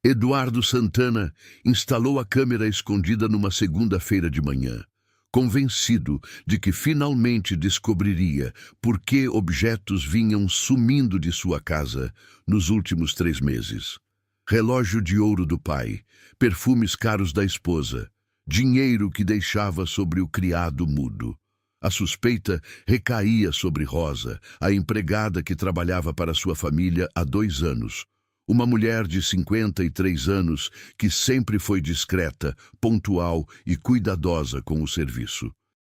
Eduardo Santana instalou a câmera escondida numa segunda-feira de manhã, convencido de que finalmente descobriria por que objetos vinham sumindo de sua casa nos últimos 3 meses. Relógio de ouro do pai, perfumes caros da esposa, dinheiro que deixava sobre o criado mudo. A suspeita recaía sobre Rosa, a empregada que trabalhava para sua família há 2 anos. Uma mulher de 53 anos que sempre foi discreta, pontual e cuidadosa com o serviço.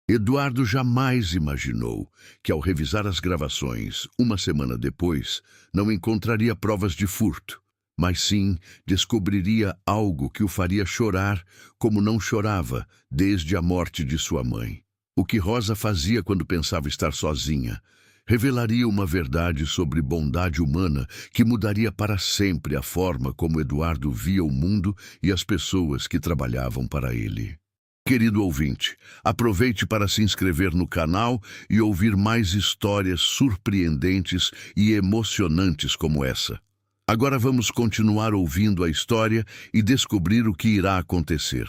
Eduardo jamais imaginou que, ao revisar as gravações, uma semana depois, não encontraria provas de furto, mas sim descobriria algo que o faria chorar como não chorava desde a morte de sua mãe. O que Rosa fazia quando pensava estar sozinha revelaria uma verdade sobre bondade humana que mudaria para sempre a forma como Eduardo via o mundo e as pessoas que trabalhavam para ele. Querido ouvinte, aproveite para se inscrever no canal e ouvir mais histórias surpreendentes e emocionantes como essa. Agora vamos continuar ouvindo a história e descobrir o que irá acontecer.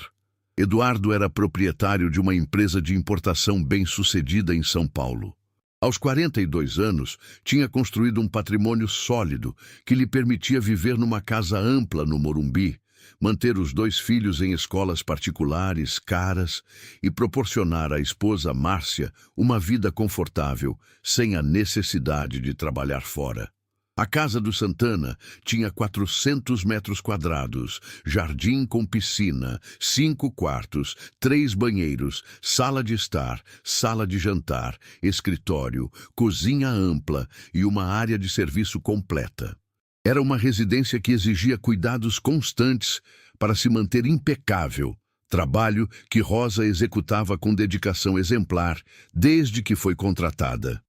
Eduardo era proprietário de uma empresa de importação bem-sucedida em São Paulo. Aos 42 anos, tinha construído um patrimônio sólido que lhe permitia viver numa casa ampla no Morumbi, manter os 2 filhos em escolas particulares caras e proporcionar à esposa Márcia uma vida confortável, sem a necessidade de trabalhar fora. A casa do Santana tinha 400 metros quadrados, jardim com piscina, 5 quartos, 3 banheiros, sala de estar, sala de jantar, escritório, cozinha ampla e uma área de serviço completa. Era uma residência que exigia cuidados constantes para se manter impecável, trabalho que Rosa executava com dedicação exemplar desde que foi contratada.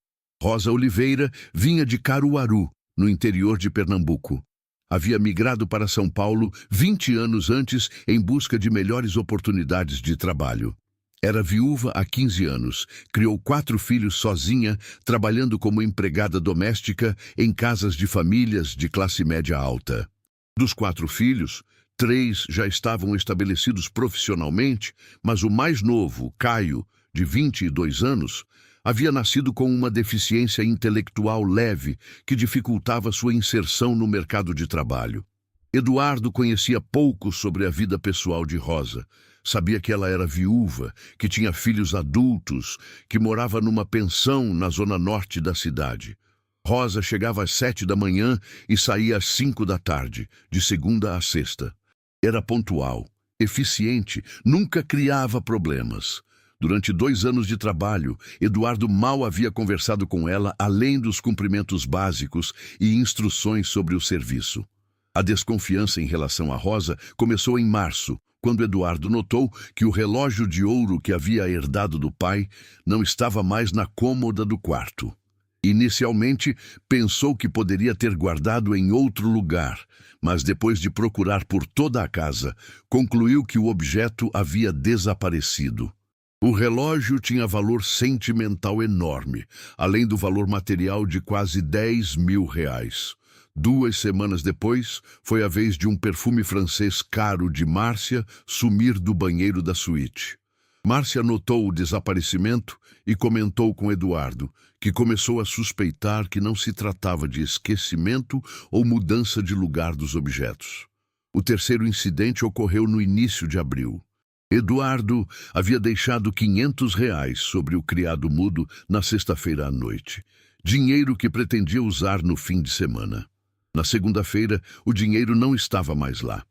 Rosa Oliveira vinha de Caruaru, no interior de Pernambuco. Havia migrado para São Paulo 20 anos antes em busca de melhores oportunidades de trabalho. Era viúva há 15 anos, criou 4 filhos sozinha, trabalhando como empregada doméstica em casas de famílias de classe média alta. Dos 4 filhos, 3 já estavam estabelecidos profissionalmente, mas o mais novo, Caio, de 22 anos, havia nascido com uma deficiência intelectual leve que dificultava sua inserção no mercado de trabalho. Eduardo conhecia pouco sobre a vida pessoal de Rosa. Sabia que ela era viúva, que tinha filhos adultos, que morava numa pensão na zona norte da cidade. Rosa chegava às 7 da manhã e saía às 5 da tarde, de segunda a sexta. Era pontual, eficiente, nunca criava problemas. Durante 2 anos de trabalho, Eduardo mal havia conversado com ela além dos cumprimentos básicos e instruções sobre o serviço. A desconfiança em relação a Rosa começou em março, quando Eduardo notou que o relógio de ouro que havia herdado do pai não estava mais na cômoda do quarto. Inicialmente, pensou que poderia ter guardado em outro lugar, mas depois de procurar por toda a casa, concluiu que o objeto havia desaparecido. O relógio tinha valor sentimental enorme, além do valor material de quase R$ 10.000. 2 semanas depois, foi a vez de um perfume francês caro de Márcia sumir do banheiro da suíte. Márcia notou o desaparecimento e comentou com Eduardo, que começou a suspeitar que não se tratava de esquecimento ou mudança de lugar dos objetos. O terceiro incidente ocorreu no início de abril. Eduardo havia deixado R$ 500 sobre o criado mudo na sexta-feira à noite, dinheiro que pretendia usar no fim de semana. Na segunda-feira, o dinheiro não estava mais lá.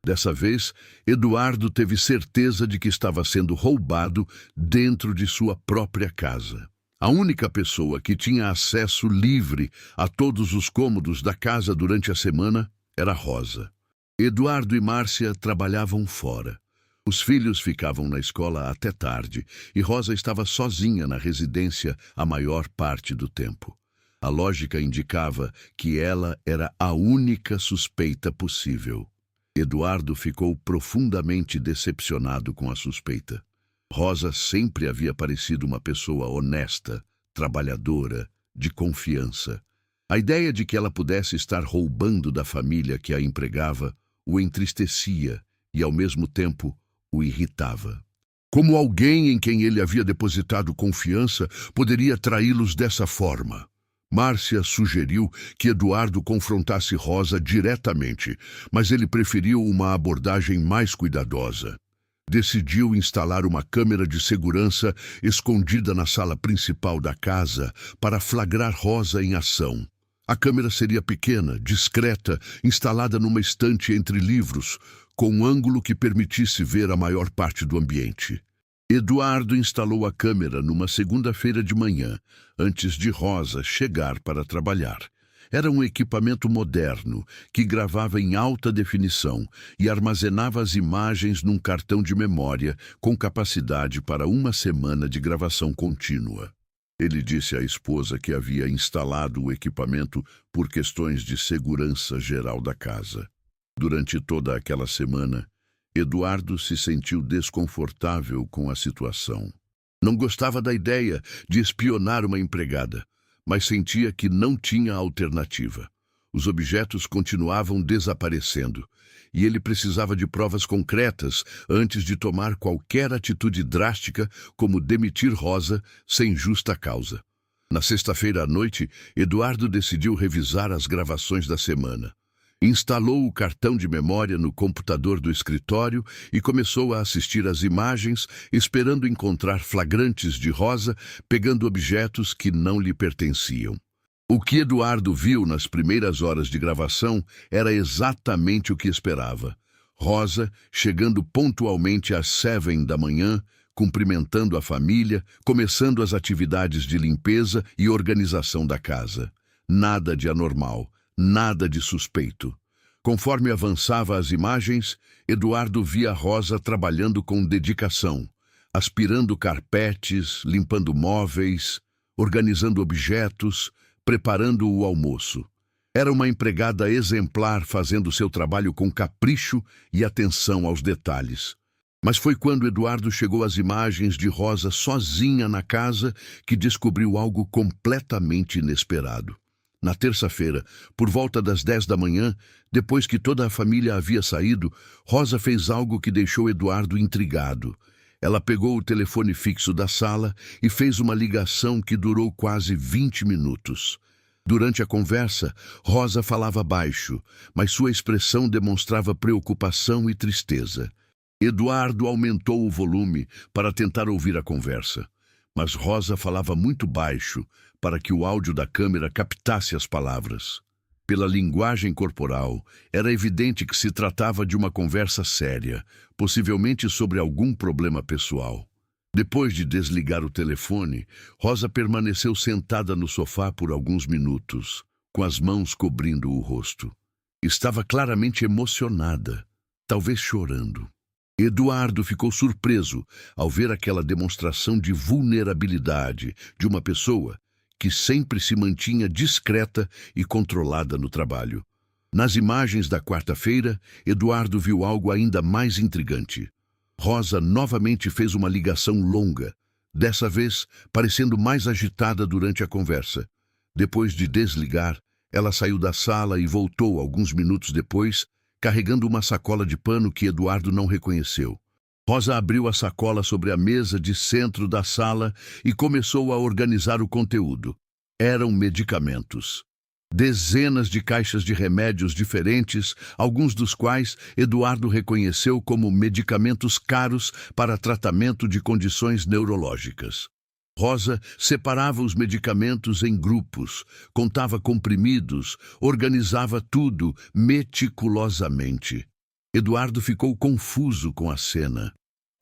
Dessa vez, Eduardo teve certeza de que estava sendo roubado dentro de sua própria casa. A única pessoa que tinha acesso livre a todos os cômodos da casa durante a semana era Rosa. Eduardo e Márcia trabalhavam fora. Os filhos ficavam na escola até tarde e Rosa estava sozinha na residência a maior parte do tempo. A lógica indicava que ela era a única suspeita possível. Eduardo ficou profundamente decepcionado com a suspeita. Rosa sempre havia parecido uma pessoa honesta, trabalhadora, de confiança. A ideia de que ela pudesse estar roubando da família que a empregava o entristecia e, ao mesmo tempo, o irritava. Como alguém em quem ele havia depositado confiança poderia traí-los dessa forma? Márcia sugeriu que Eduardo confrontasse Rosa diretamente, mas ele preferiu uma abordagem mais cuidadosa. Decidiu instalar uma câmera de segurança escondida na sala principal da casa para flagrar Rosa em ação. A câmera seria pequena, discreta, instalada numa estante entre livros, com um ângulo que permitisse ver a maior parte do ambiente. Eduardo instalou a câmera numa segunda-feira de manhã, antes de Rosa chegar para trabalhar. Era um equipamento moderno que gravava em alta definição e armazenava as imagens num cartão de memória com capacidade para uma semana de gravação contínua. Ele disse à esposa que havia instalado o equipamento por questões de segurança geral da casa. Durante toda aquela semana, Eduardo se sentiu desconfortável com a situação. Não gostava da ideia de espionar uma empregada, mas sentia que não tinha alternativa. Os objetos continuavam desaparecendo, e ele precisava de provas concretas antes de tomar qualquer atitude drástica, como demitir Rosa sem justa causa. Na sexta-feira à noite, Eduardo decidiu revisar as gravações da semana. Instalou o cartão de memória no computador do escritório e começou a assistir às imagens, esperando encontrar flagrantes de Rosa pegando objetos que não lhe pertenciam. O que Eduardo viu nas primeiras horas de gravação era exatamente o que esperava. Rosa chegando pontualmente às 7 da manhã, cumprimentando a família, começando as atividades de limpeza e organização da casa. Nada de anormal. Nada de suspeito. Conforme avançava as imagens, Eduardo via Rosa trabalhando com dedicação, aspirando carpetes, limpando móveis, organizando objetos, preparando o almoço. Era uma empregada exemplar fazendo seu trabalho com capricho e atenção aos detalhes. Mas foi quando Eduardo chegou às imagens de Rosa sozinha na casa que descobriu algo completamente inesperado. Na terça-feira, por volta das 10 da manhã, depois que toda a família havia saído, Rosa fez algo que deixou Eduardo intrigado. Ela pegou o telefone fixo da sala e fez uma ligação que durou quase 20 minutos. Durante a conversa, Rosa falava baixo, mas sua expressão demonstrava preocupação e tristeza. Eduardo aumentou o volume para tentar ouvir a conversa, mas Rosa falava muito baixo para que o áudio da câmera captasse as palavras. Pela linguagem corporal, era evidente que se tratava de uma conversa séria, possivelmente sobre algum problema pessoal. Depois de desligar o telefone, Rosa permaneceu sentada no sofá por alguns minutos, com as mãos cobrindo o rosto. Estava claramente emocionada, talvez chorando. Eduardo ficou surpreso ao ver aquela demonstração de vulnerabilidade de uma pessoa que sempre se mantinha discreta e controlada no trabalho. Nas imagens da quarta-feira, Eduardo viu algo ainda mais intrigante. Rosa novamente fez uma ligação longa, dessa vez parecendo mais agitada durante a conversa. Depois de desligar, ela saiu da sala e voltou alguns minutos depois, carregando uma sacola de pano que Eduardo não reconheceu. Rosa abriu a sacola sobre a mesa de centro da sala e começou a organizar o conteúdo. Eram medicamentos. Dezenas de caixas de remédios diferentes, alguns dos quais Eduardo reconheceu como medicamentos caros para tratamento de condições neurológicas. Rosa separava os medicamentos em grupos, contava comprimidos, organizava tudo meticulosamente. Eduardo ficou confuso com a cena.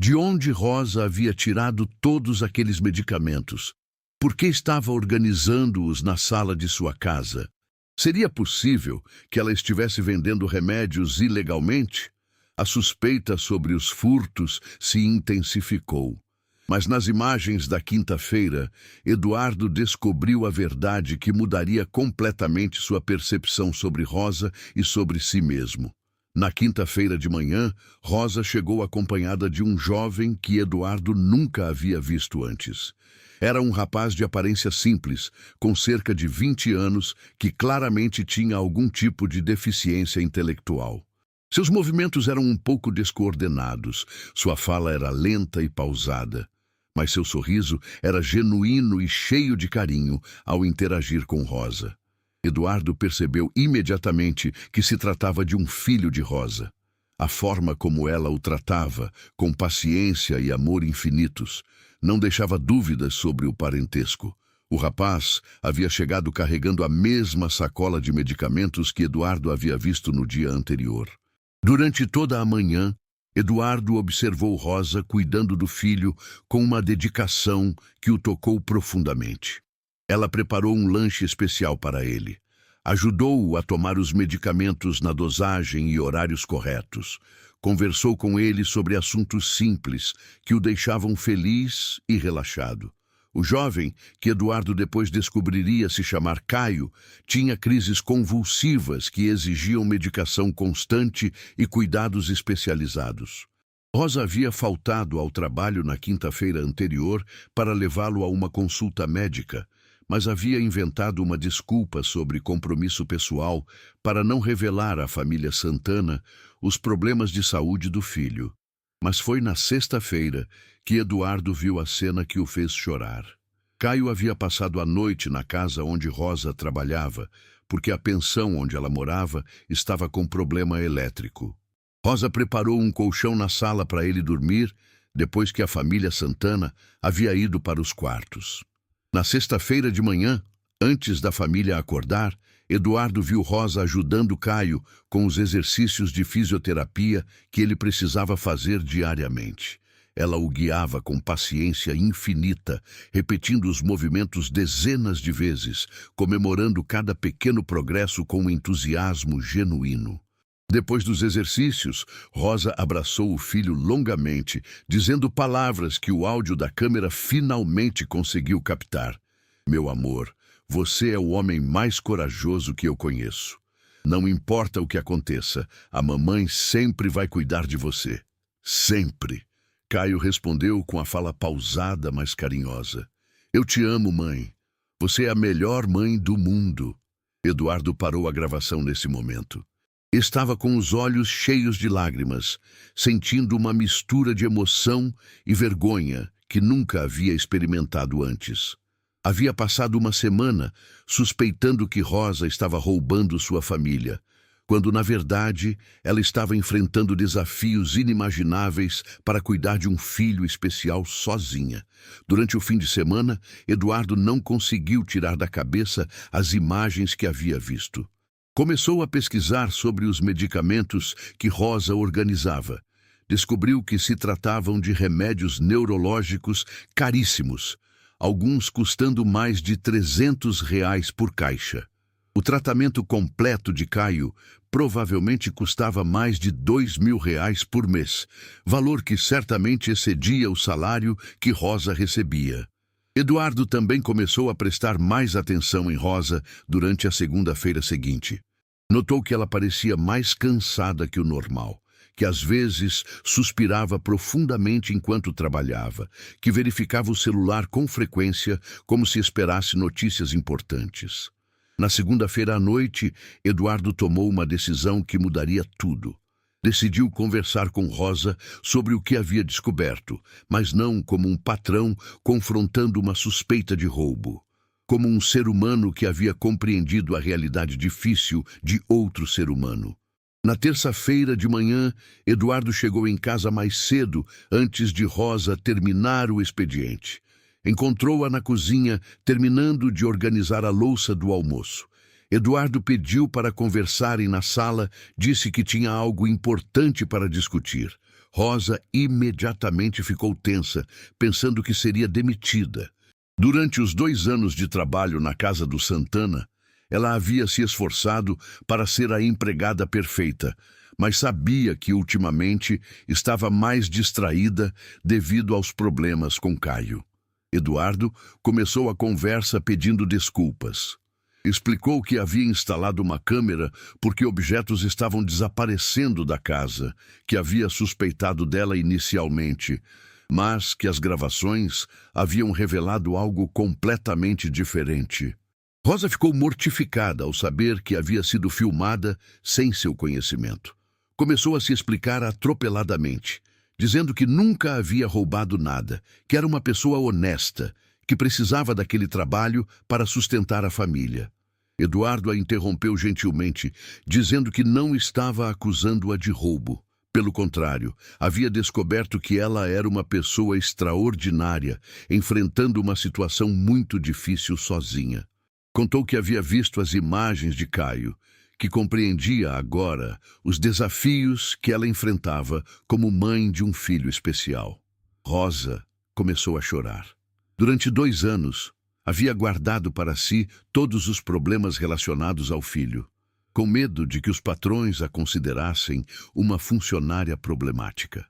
De onde Rosa havia tirado todos aqueles medicamentos? Por que estava organizando-os na sala de sua casa? Seria possível que ela estivesse vendendo remédios ilegalmente? A suspeita sobre os furtos se intensificou. Mas nas imagens da quinta-feira, Eduardo descobriu a verdade que mudaria completamente sua percepção sobre Rosa e sobre si mesmo. Na quinta-feira de manhã, Rosa chegou acompanhada de um jovem que Eduardo nunca havia visto antes. Era um rapaz de aparência simples, com cerca de 20 anos, que claramente tinha algum tipo de deficiência intelectual. Seus movimentos eram um pouco descoordenados, sua fala era lenta e pausada, mas seu sorriso era genuíno e cheio de carinho ao interagir com Rosa. Eduardo percebeu imediatamente que se tratava de um filho de Rosa. A forma como ela o tratava, com paciência e amor infinitos, não deixava dúvidas sobre o parentesco. O rapaz havia chegado carregando a mesma sacola de medicamentos que Eduardo havia visto no dia anterior. Durante toda a manhã, Eduardo observou Rosa cuidando do filho com uma dedicação que o tocou profundamente. Ela preparou um lanche especial para ele. Ajudou-o a tomar os medicamentos na dosagem e horários corretos. Conversou com ele sobre assuntos simples que o deixavam feliz e relaxado. O jovem, que Eduardo depois descobriria se chamar Caio, tinha crises convulsivas que exigiam medicação constante e cuidados especializados. Rosa havia faltado ao trabalho na quinta-feira anterior para levá-lo a uma consulta médica, mas havia inventado uma desculpa sobre compromisso pessoal para não revelar à família Santana os problemas de saúde do filho. Mas foi na sexta-feira que Eduardo viu a cena que o fez chorar. Caio havia passado a noite na casa onde Rosa trabalhava, porque a pensão onde ela morava estava com problema elétrico. Rosa preparou um colchão na sala para ele dormir, depois que a família Santana havia ido para os quartos. Na sexta-feira de manhã, antes da família acordar, Eduardo viu Rosa ajudando Caio com os exercícios de fisioterapia que ele precisava fazer diariamente. Ela o guiava com paciência infinita, repetindo os movimentos dezenas de vezes, comemorando cada pequeno progresso com um entusiasmo genuíno. Depois dos exercícios, Rosa abraçou o filho longamente, dizendo palavras que o áudio da câmera finalmente conseguiu captar. Meu amor, você é o homem mais corajoso que eu conheço. Não importa o que aconteça, a mamãe sempre vai cuidar de você. Sempre. Caio respondeu com a fala pausada, mas carinhosa. Eu te amo, mãe. Você é a melhor mãe do mundo. Eduardo parou a gravação nesse momento. Estava com os olhos cheios de lágrimas, sentindo uma mistura de emoção e vergonha que nunca havia experimentado antes. Havia passado uma semana suspeitando que Rosa estava roubando sua família, quando, na verdade, ela estava enfrentando desafios inimagináveis para cuidar de um filho especial sozinha. Durante o fim de semana, Eduardo não conseguiu tirar da cabeça as imagens que havia visto. Começou a pesquisar sobre os medicamentos que Rosa organizava. Descobriu que se tratavam de remédios neurológicos caríssimos, alguns custando mais de R$ 300 por caixa. O tratamento completo de Caio provavelmente custava mais de R$ 2.000 por mês, valor que certamente excedia o salário que Rosa recebia. Eduardo também começou a prestar mais atenção em Rosa durante a segunda-feira seguinte. Notou que ela parecia mais cansada que o normal, que às vezes suspirava profundamente enquanto trabalhava, que verificava o celular com frequência como se esperasse notícias importantes. Na segunda-feira à noite, Eduardo tomou uma decisão que mudaria tudo. Decidiu conversar com Rosa sobre o que havia descoberto, mas não como um patrão confrontando uma suspeita de roubo. Como um ser humano que havia compreendido a realidade difícil de outro ser humano. Na terça-feira de manhã, Eduardo chegou em casa mais cedo, antes de Rosa terminar o expediente. Encontrou-a na cozinha, terminando de organizar a louça do almoço. Eduardo pediu para conversarem na sala, disse que tinha algo importante para discutir. Rosa imediatamente ficou tensa, pensando que seria demitida. Durante os 2 anos de trabalho na casa do Santana, ela havia se esforçado para ser a empregada perfeita, mas sabia que ultimamente estava mais distraída devido aos problemas com Caio. Eduardo começou a conversa pedindo desculpas. Explicou que havia instalado uma câmera porque objetos estavam desaparecendo da casa, que havia suspeitado dela inicialmente, mas que as gravações haviam revelado algo completamente diferente. Rosa ficou mortificada ao saber que havia sido filmada sem seu conhecimento. Começou a se explicar atropeladamente, dizendo que nunca havia roubado nada, que era uma pessoa honesta, que precisava daquele trabalho para sustentar a família. Eduardo a interrompeu gentilmente, dizendo que não estava acusando-a de roubo. Pelo contrário, havia descoberto que ela era uma pessoa extraordinária, enfrentando uma situação muito difícil sozinha. Contou que havia visto as imagens de Caio, que compreendia agora os desafios que ela enfrentava como mãe de um filho especial. Rosa começou a chorar. Durante 2 anos, havia guardado para si todos os problemas relacionados ao filho, com medo de que os patrões a considerassem uma funcionária problemática.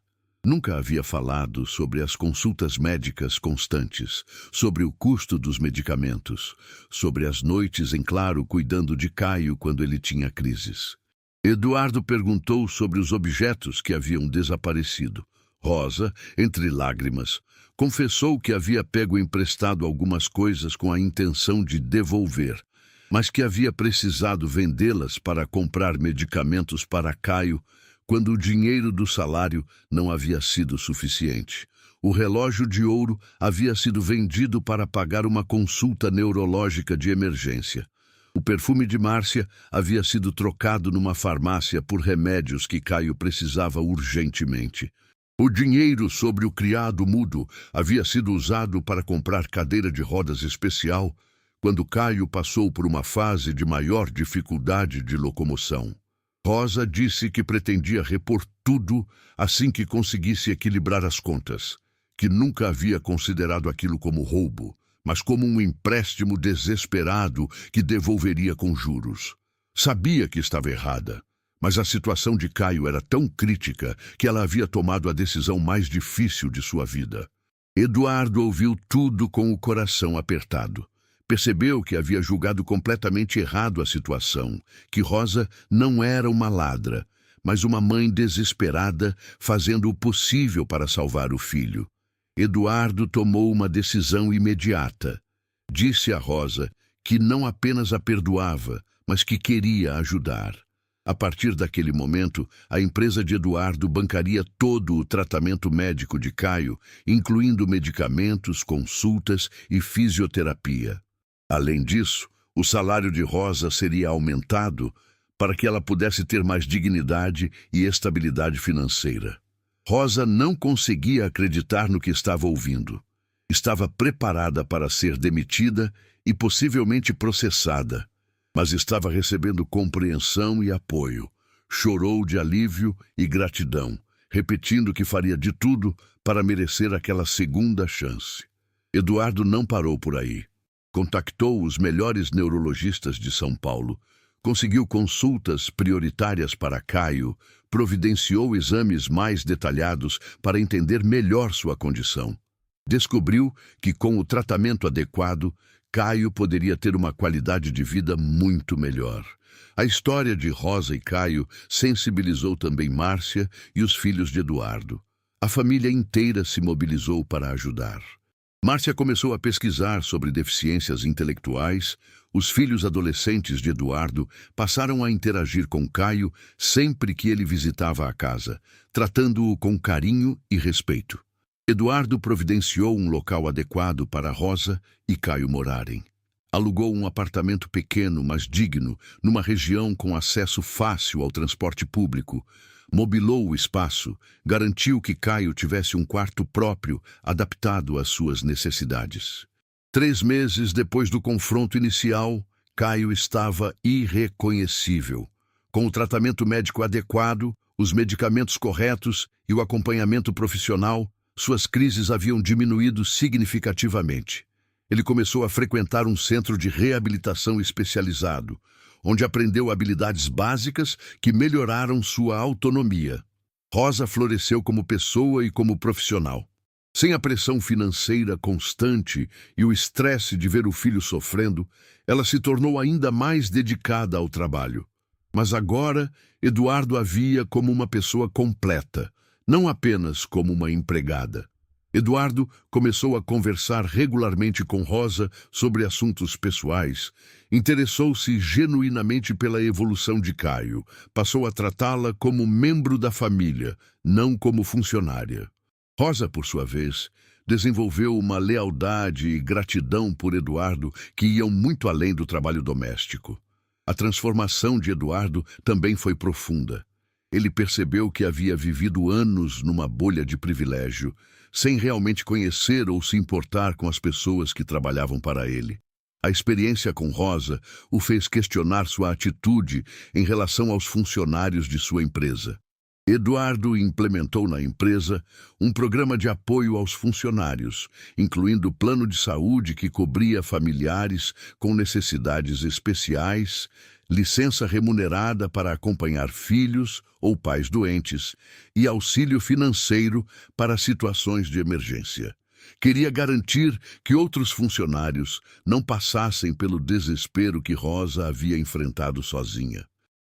Nunca havia falado sobre as consultas médicas constantes, sobre o custo dos medicamentos, sobre as noites em claro cuidando de Caio quando ele tinha crises. Eduardo perguntou sobre os objetos que haviam desaparecido. Rosa, entre lágrimas, confessou que havia pego emprestado algumas coisas com a intenção de devolver, mas que havia precisado vendê-las para comprar medicamentos para Caio quando o dinheiro do salário não havia sido suficiente. O relógio de ouro havia sido vendido para pagar uma consulta neurológica de emergência. O perfume de Márcia havia sido trocado numa farmácia por remédios que Caio precisava urgentemente. O dinheiro sobre o criado mudo havia sido usado para comprar cadeira de rodas especial quando Caio passou por uma fase de maior dificuldade de locomoção. Rosa disse que pretendia repor tudo assim que conseguisse equilibrar as contas, que nunca havia considerado aquilo como roubo, mas como um empréstimo desesperado que devolveria com juros. Sabia que estava errada, mas a situação de Caio era tão crítica que ela havia tomado a decisão mais difícil de sua vida. Eduardo ouviu tudo com o coração apertado. Percebeu que havia julgado completamente errado a situação, que Rosa não era uma ladra, mas uma mãe desesperada fazendo o possível para salvar o filho. Eduardo tomou uma decisão imediata. Disse a Rosa que não apenas a perdoava, mas que queria ajudar. A partir daquele momento, a empresa de Eduardo bancaria todo o tratamento médico de Caio, incluindo medicamentos, consultas e fisioterapia. Além disso, o salário de Rosa seria aumentado para que ela pudesse ter mais dignidade e estabilidade financeira. Rosa não conseguia acreditar no que estava ouvindo. Estava preparada para ser demitida e possivelmente processada, mas estava recebendo compreensão e apoio. Chorou de alívio e gratidão, repetindo que faria de tudo para merecer aquela segunda chance. Eduardo não parou por aí. Contactou os melhores neurologistas de São Paulo, conseguiu consultas prioritárias para Caio, providenciou exames mais detalhados para entender melhor sua condição. Descobriu que, com o tratamento adequado, Caio poderia ter uma qualidade de vida muito melhor. A história de Rosa e Caio sensibilizou também Márcia e os filhos de Eduardo. A família inteira se mobilizou para ajudar. Márcia começou a pesquisar sobre deficiências intelectuais. Os filhos adolescentes de Eduardo passaram a interagir com Caio sempre que ele visitava a casa, tratando-o com carinho e respeito. Eduardo providenciou um local adequado para Rosa e Caio morarem. Alugou um apartamento pequeno, mas digno, numa região com acesso fácil ao transporte público. Mobilou o espaço, garantiu que Caio tivesse um quarto próprio, adaptado às suas necessidades. 3 meses depois do confronto inicial, Caio estava irreconhecível. Com o tratamento médico adequado, os medicamentos corretos e o acompanhamento profissional, suas crises haviam diminuído significativamente. Ele começou a frequentar um centro de reabilitação especializado, onde aprendeu habilidades básicas que melhoraram sua autonomia. Rosa floresceu como pessoa e como profissional. Sem a pressão financeira constante e o estresse de ver o filho sofrendo, ela se tornou ainda mais dedicada ao trabalho. Mas agora, Eduardo a via como uma pessoa completa, não apenas como uma empregada. Eduardo começou a conversar regularmente com Rosa sobre assuntos pessoais. Interessou-se genuinamente pela evolução de Caio. Passou a tratá-la como membro da família, não como funcionária. Rosa, por sua vez, desenvolveu uma lealdade e gratidão por Eduardo que iam muito além do trabalho doméstico. A transformação de Eduardo também foi profunda. Ele percebeu que havia vivido anos numa bolha de privilégio, sem realmente conhecer ou se importar com as pessoas que trabalhavam para ele. A experiência com Rosa o fez questionar sua atitude em relação aos funcionários de sua empresa. Eduardo implementou na empresa um programa de apoio aos funcionários, incluindo plano de saúde que cobria familiares com necessidades especiais, licença remunerada para acompanhar filhos ou pais doentes e auxílio financeiro para situações de emergência. Queria garantir que outros funcionários não passassem pelo desespero que Rosa havia enfrentado sozinha.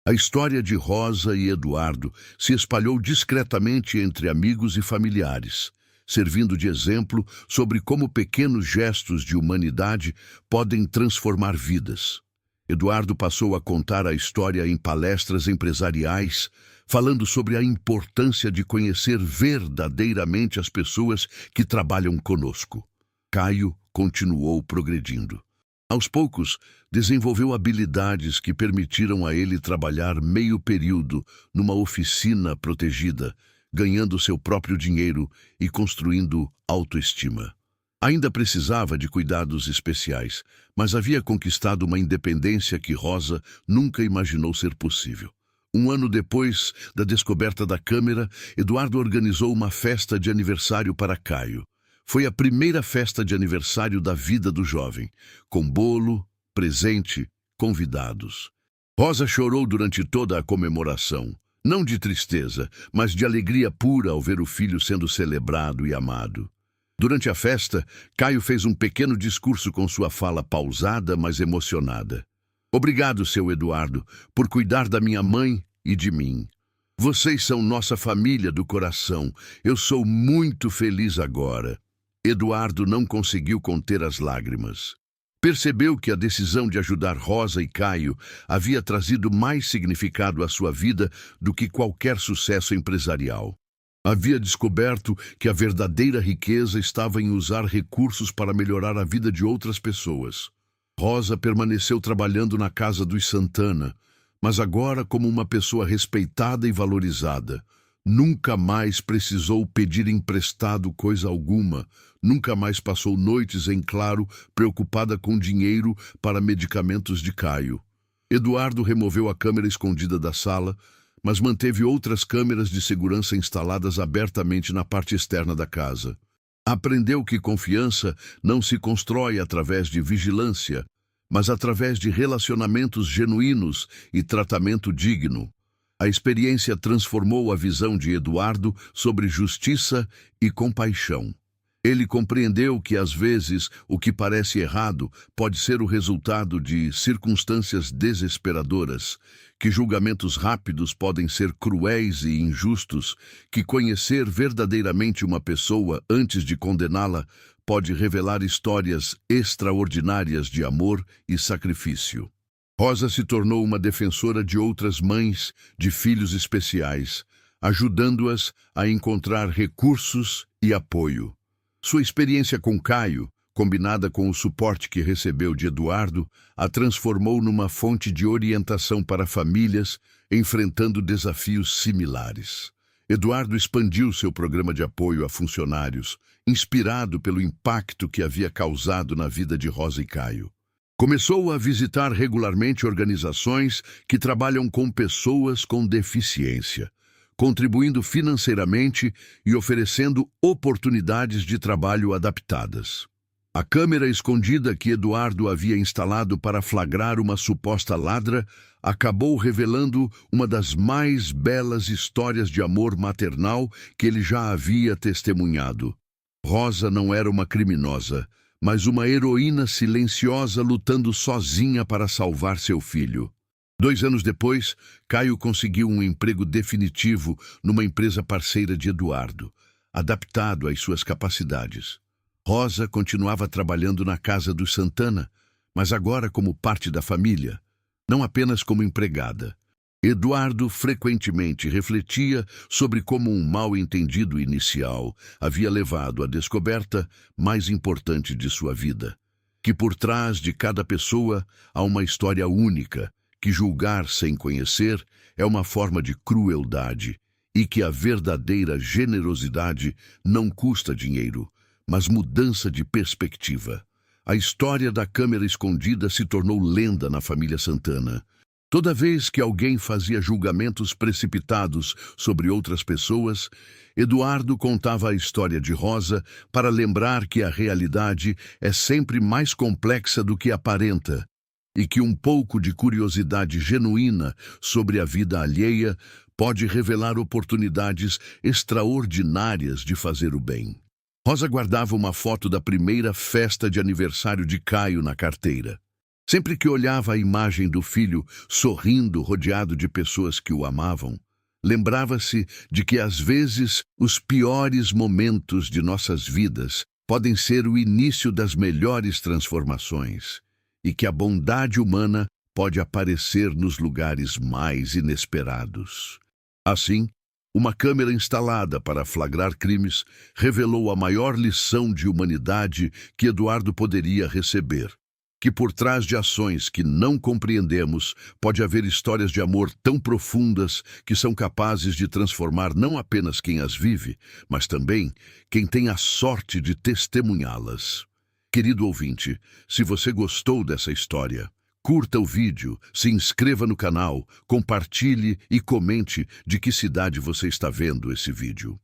A história de Rosa e Eduardo se espalhou discretamente entre amigos e familiares, servindo de exemplo sobre como pequenos gestos de humanidade podem transformar vidas. Eduardo passou a contar a história em palestras empresariais, falando sobre a importância de conhecer verdadeiramente as pessoas que trabalham conosco. Caio continuou progredindo. Aos poucos, desenvolveu habilidades que permitiram a ele trabalhar meio período numa oficina protegida, ganhando seu próprio dinheiro e construindo autoestima. Ainda precisava de cuidados especiais, mas havia conquistado uma independência que Rosa nunca imaginou ser possível. Um ano depois da descoberta da câmera, Eduardo organizou uma festa de aniversário para Caio. Foi a primeira festa de aniversário da vida do jovem, com bolo, presente, convidados. Rosa chorou durante toda a comemoração, não de tristeza, mas de alegria pura ao ver o filho sendo celebrado e amado. Durante a festa, Caio fez um pequeno discurso com sua fala pausada, mas emocionada. Obrigado, seu Eduardo, por cuidar da minha mãe e de mim. Vocês são nossa família do coração. Eu sou muito feliz agora. Eduardo não conseguiu conter as lágrimas. Percebeu que a decisão de ajudar Rosa e Caio havia trazido mais significado à sua vida do que qualquer sucesso empresarial. Havia descoberto que a verdadeira riqueza estava em usar recursos para melhorar a vida de outras pessoas. Rosa permaneceu trabalhando na casa dos Santana, mas agora como uma pessoa respeitada e valorizada. Nunca mais precisou pedir emprestado coisa alguma, nunca mais passou noites em claro, preocupada com dinheiro para medicamentos de Caio. Eduardo removeu a câmera escondida da sala, mas manteve outras câmeras de segurança instaladas abertamente na parte externa da casa. Aprendeu que confiança não se constrói através de vigilância, mas através de relacionamentos genuínos e tratamento digno. A experiência transformou a visão de Eduardo sobre justiça e compaixão. Ele compreendeu que, às vezes, o que parece errado pode ser o resultado de circunstâncias desesperadoras, que julgamentos rápidos podem ser cruéis e injustos, que conhecer verdadeiramente uma pessoa antes de condená-la pode revelar histórias extraordinárias de amor e sacrifício. Rosa se tornou uma defensora de outras mães de filhos especiais, ajudando-as a encontrar recursos e apoio. Sua experiência com Caio, combinada com o suporte que recebeu de Eduardo, a transformou numa fonte de orientação para famílias enfrentando desafios similares. Eduardo expandiu seu programa de apoio a funcionários, inspirado pelo impacto que havia causado na vida de Rosa e Caio. Começou a visitar regularmente organizações que trabalham com pessoas com deficiência, contribuindo financeiramente e oferecendo oportunidades de trabalho adaptadas. A câmera escondida que Eduardo havia instalado para flagrar uma suposta ladra acabou revelando uma das mais belas histórias de amor maternal que ele já havia testemunhado. Rosa não era uma criminosa, mas uma heroína silenciosa lutando sozinha para salvar seu filho. 2 anos depois, Caio conseguiu um emprego definitivo numa empresa parceira de Eduardo. adaptado às suas capacidades. Rosa continuava trabalhando na casa dos Santana, mas agora como parte da família, não apenas como empregada. Eduardo frequentemente refletia sobre como um mal-entendido inicial havia levado à descoberta mais importante de sua vida, que por trás de cada pessoa há uma história única, que julgar sem conhecer é uma forma de crueldade e que a verdadeira generosidade não custa dinheiro, mas mudança de perspectiva. A história da câmera escondida se tornou lenda na família Santana. Toda vez que alguém fazia julgamentos precipitados sobre outras pessoas, Eduardo contava a história de Rosa para lembrar que a realidade é sempre mais complexa do que aparenta e que um pouco de curiosidade genuína sobre a vida alheia pode revelar oportunidades extraordinárias de fazer o bem. Rosa guardava uma foto da primeira festa de aniversário de Caio na carteira. Sempre que olhava a imagem do filho sorrindo, rodeado de pessoas que o amavam, lembrava-se de que às vezes os piores momentos de nossas vidas podem ser o início das melhores transformações e que a bondade humana pode aparecer nos lugares mais inesperados. Assim, uma câmera instalada para flagrar crimes revelou a maior lição de humanidade que Eduardo poderia receber. Que por trás de ações que não compreendemos pode haver histórias de amor tão profundas que são capazes de transformar não apenas quem as vive, mas também quem tem a sorte de testemunhá-las. Querido ouvinte, se você gostou dessa história, curta o vídeo, se inscreva no canal, compartilhe e comente de que cidade você está vendo esse vídeo.